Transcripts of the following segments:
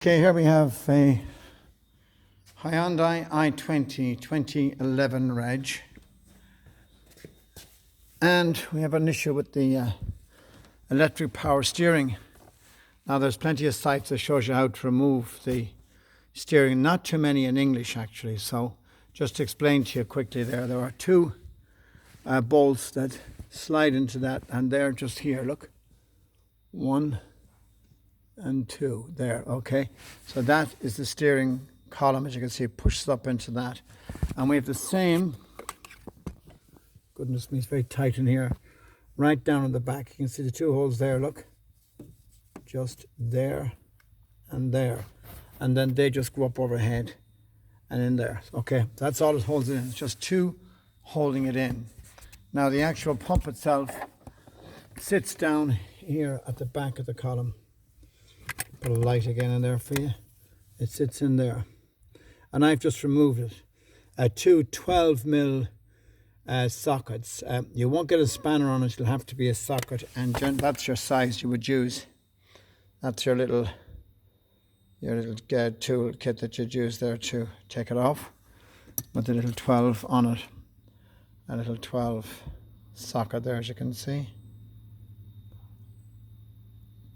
Okay, here we have a Hyundai i20 2011 reg, and we have an issue with the electric power steering. Now there's plenty of sites that shows you how to remove the steering, not too many in English actually, so just to explain to you quickly there are two bolts that slide into that, and they're just here, look, 1 and 2 there. Okay, so that is the steering column, as you can see, it pushes up into that, and we have the same, goodness me, it's very tight in here, right down in the back. You can see the two holes there, look, just there and there, and then they just go up overhead and in there. Okay, that's all it holds it in. It's just two holding it in. Now the actual pump itself sits down here at the back of the column. Put a light again in there for you. It sits in there, and I've just removed it. Two 12mm sockets. You won't get a spanner on it. It'll have to be a socket, and that's your size you would use. That's your little tool kit that you'd use there to take it off, with the little 12 on it. A little 12 socket there, as you can see.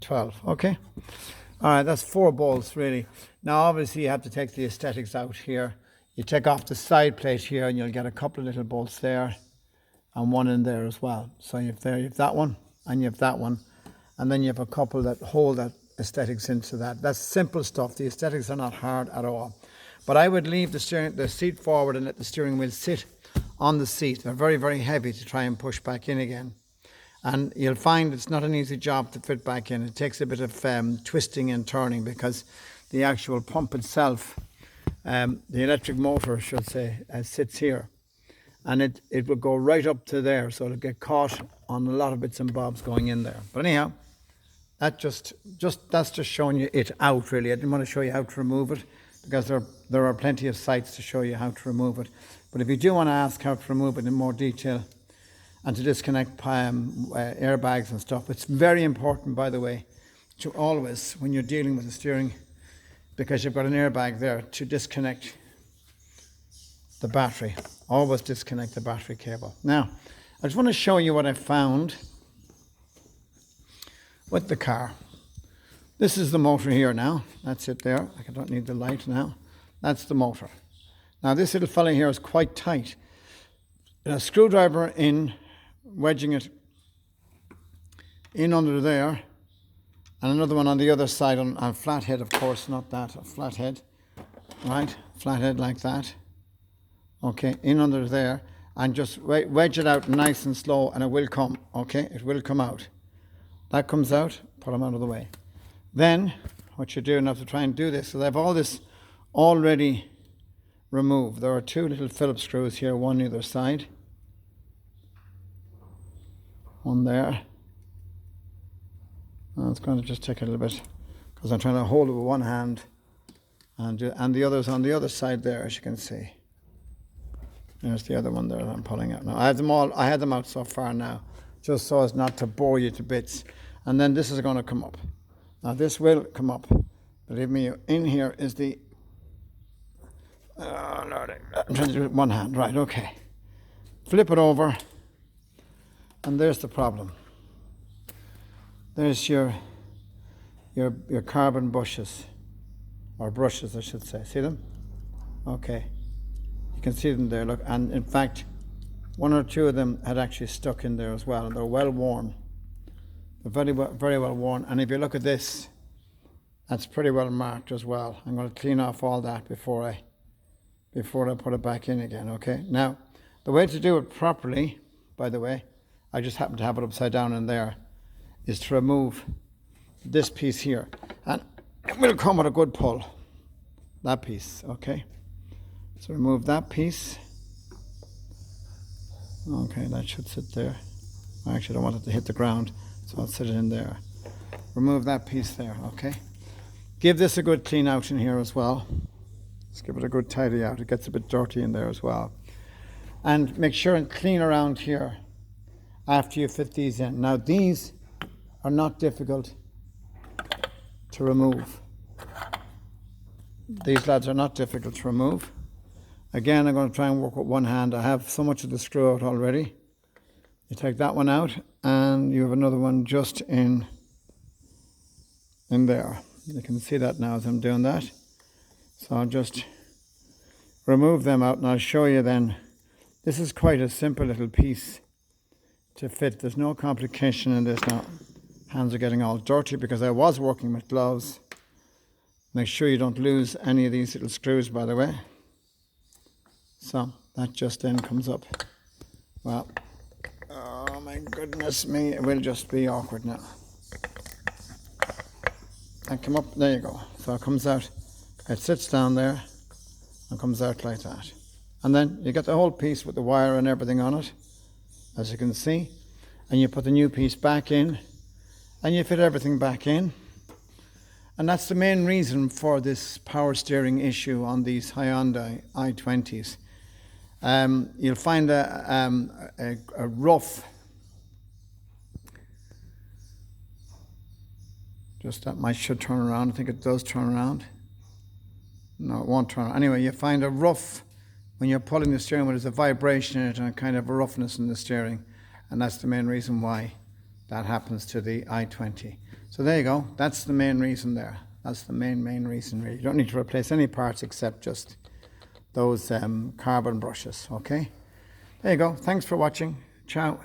12. Okay. All right, that's 4 bolts really. Now obviously you have to take the aesthetics out here. You take off the side plate here and you'll get a couple of little bolts there and one in there as well. So you have that one and you have that one, and then you have a couple that hold that aesthetics into that. That's simple stuff. The aesthetics are not hard at all. But I would leave the seat forward and let the steering wheel sit on the seat. They're very, very heavy to try and push back in again. And you'll find it's not an easy job to fit back in. It takes a bit of twisting and turning, because the actual pump itself, the electric motor, I should say, sits here. And it will go right up to there, so it'll get caught on a lot of bits and bobs going in there. But anyhow, that's just showing you it out really. I didn't want to show you how to remove it, because there are plenty of sites to show you how to remove it. But if you do want to ask how to remove it in more detail, and to disconnect airbags and stuff, it's very important, by the way, to always, when you're dealing with the steering, because you've got an airbag there, to disconnect the battery. Always disconnect the battery cable. Now, I just want to show you what I found with the car. This is the motor here now. That's it there. I don't need the light now. That's the motor. Now this little fella here is quite tight. A screwdriver in, wedging it in under there, and another one on the other side on a flathead, of course, not that, a flathead, right, flathead like that. Okay, in under there, and just wedge it out nice and slow, and it will come. Okay, it will come out. That comes out, put them out of the way. Then what you do now to try and do this, so I have all this already removed. There are 2 little Phillips screws here, one either side. One there. Now it's going to just take a little bit, because I'm trying to hold it with one hand, and the other's on the other side there, as you can see. There's the other one there that I'm pulling out now. I had them out so far now, just so as not to bore you to bits. And then this is going to come up. Now this will come up. Believe me, in here is the, oh Lord, I'm trying to do it with one hand. Right, okay. Flip it over. And there's the problem. There's your carbon bushes, or brushes I should say. See them? Okay. You can see them there, look. And in fact, 1 or 2 of them had actually stuck in there as well, and they're well worn. They're very well worn. And if you look at this, that's pretty well marked as well. I'm going to clean off all that before I put it back in again, okay? Now, the way to do it properly, by the way, I just happen to have it upside down in there, is to remove this piece here. And it will come with a good pull, that piece, okay? So remove that piece. Okay, that should sit there. I actually don't want it to hit the ground, so I'll sit it in there. Remove that piece there, okay? Give this a good clean out in here as well. Let's give it a good tidy out. It gets a bit dirty in there as well. And make sure and clean around here after you fit these in. Now these are not difficult to remove. These lads are not difficult to remove. Again, I'm going to try and work with one hand. I have so much of the screw out already. You take that one out and you have another one just in there. You can see that now as I'm doing that. So I'll just remove them out and I'll show you then. This is quite a simple little piece to fit. There's no complication in this now. Hands are getting all dirty because I was working with gloves. Make sure you don't lose any of these little screws, by the way. So that just then comes up. Well, oh my goodness me, it will just be awkward now. And come up, there you go. So it comes out, it sits down there and comes out like that. And then you get the whole piece with the wire and everything on it, as you can see. And you put the new piece back in and you fit everything back in. And that's the main reason for this power steering issue on these Hyundai i20s. You'll find a rough, just that might should turn around. I think it does turn around. No, it won't turn around. Anyway, you find a rough, when you're pulling the steering wheel, there's a vibration in it and a kind of a roughness in the steering. And that's the main reason why that happens to the i20. So there you go. That's the main reason there. That's the main reason really. You don't need to replace any parts except just those carbon brushes, okay? There you go. Thanks for watching. Ciao.